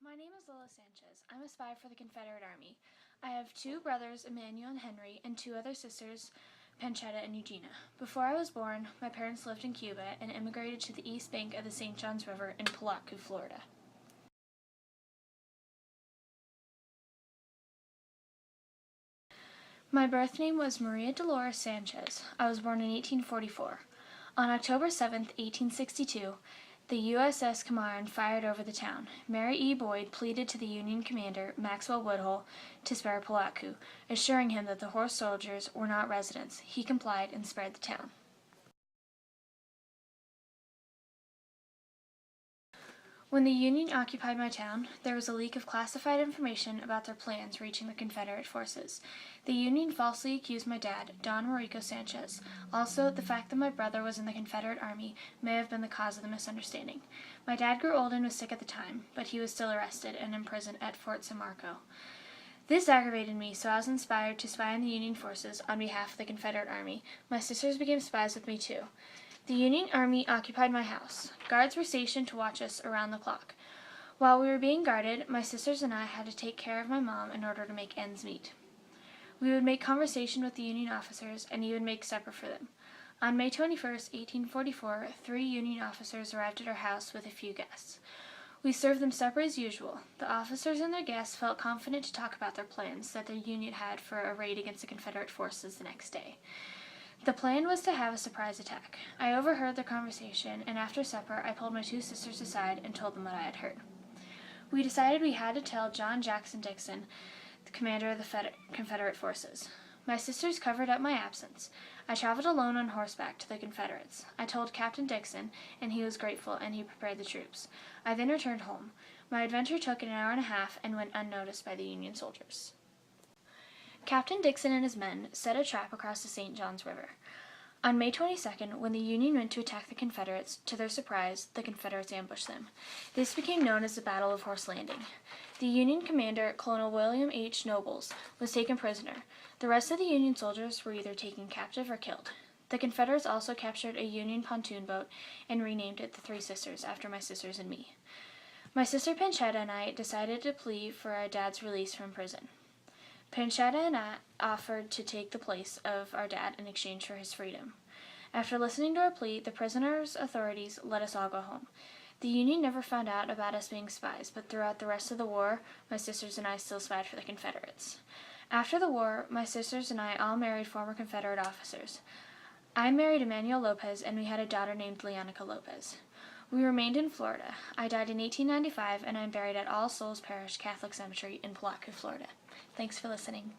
My name is Lola Sanchez. I'm a spy for the Confederate Army. I have two brothers, Emmanuel and Henry, and two other sisters, Panchetta and Eugenia. Before I was born, my parents lived in Cuba and immigrated to the east bank of the St. Johns River in Palatka, Florida. My birth name was Maria Dolores Sanchez. I was born in 1844. On October 7, 1862, the USS Cimarron fired over the town. Mary E. Boyd pleaded to the Union commander, Maxwell Woodhull, to spare Palatka, assuring him that the horse soldiers were not residents. He complied and spared the town. When the Union occupied my town, there was a leak of classified information about their plans reaching the Confederate forces. The Union falsely accused my dad, Don Mauricio Sanchez. Also, the fact that my brother was in the Confederate Army may have been the cause of the misunderstanding. My dad grew old and was sick at the time, but he was still arrested and imprisoned at Fort San Marco. This aggravated me, so I was inspired to spy on the Union forces on behalf of the Confederate Army. My sisters became spies with me too. The Union Army occupied my house. Guards were stationed to watch us around the clock. While we were being guarded, my sisters and I had to take care of my mom in order to make ends meet. We would make conversation with the Union officers and even make supper for them. On May 21, 1844, 3 Union officers arrived at our house with a few guests. We served them supper as usual. The officers and their guests felt confident to talk about their plans that their Union had for a raid against the Confederate forces the next day. The plan was to have a surprise attack. I overheard their conversation, and after supper I pulled my 2 sisters aside and told them what I had heard. We decided we had to tell John Jackson Dixon, the commander of the Confederate forces. My sisters covered up my absence. I traveled alone on horseback to the Confederates. I told Captain Dixon, and he was grateful, and he prepared the troops. I then returned home. My adventure took an hour and a half and went unnoticed by the Union soldiers. Captain Dixon and his men set a trap across the St. Johns River. On May 22nd, when the Union went to attack the Confederates, to their surprise, the Confederates ambushed them. This became known as the Battle of Horse Landing. The Union commander, Colonel William H. Nobles, was taken prisoner. The rest of the Union soldiers were either taken captive or killed. The Confederates also captured a Union pontoon boat and renamed it the Three Sisters after my sisters and me. My sister Panchetta and I decided to plead for our dad's release from prison. Panchetta and I offered to take the place of our dad in exchange for his freedom. After listening to our plea, the prisoner's authorities let us all go home. The Union never found out about us being spies, but throughout the rest of the war, my sisters and I still spied for the Confederates. After the war, my sisters and I all married former Confederate officers. I married Emmanuel Lopez, and we had a daughter named Leonica Lopez. We remained in Florida. I died in 1895, and I'm buried at All Souls Parish Catholic Cemetery in Palatka, Florida. Thanks for listening.